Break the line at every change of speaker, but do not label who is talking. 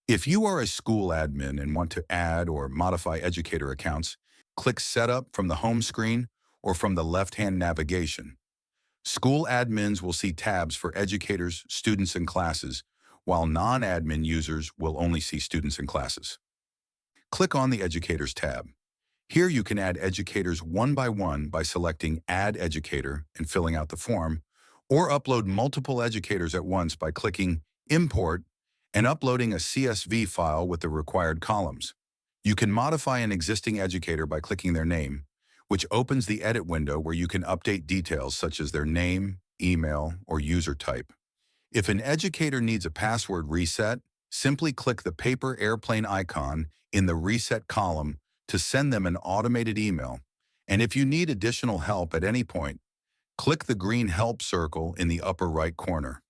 If you are a school admin and want to add or modify educator accounts, click Setup from the home screen or from the left-hand navigation. School admins will see tabs for educators, students, and classes, while non-admin users will only see students and classes. Click on the Educators tab. Here you can add educators one by selecting Add Educator and filling out the form, or upload multiple educators at once by clicking Import and uploading a CSV file with the required columns. You can modify an existing educator by clicking their name, which opens the edit window where you can update details such as their name, email, or user type. If an educator needs a password reset, simply click the paper airplane icon in the Reset column to send them an automated email. And if you need additional help at any point, click the green Help circle in the upper right corner.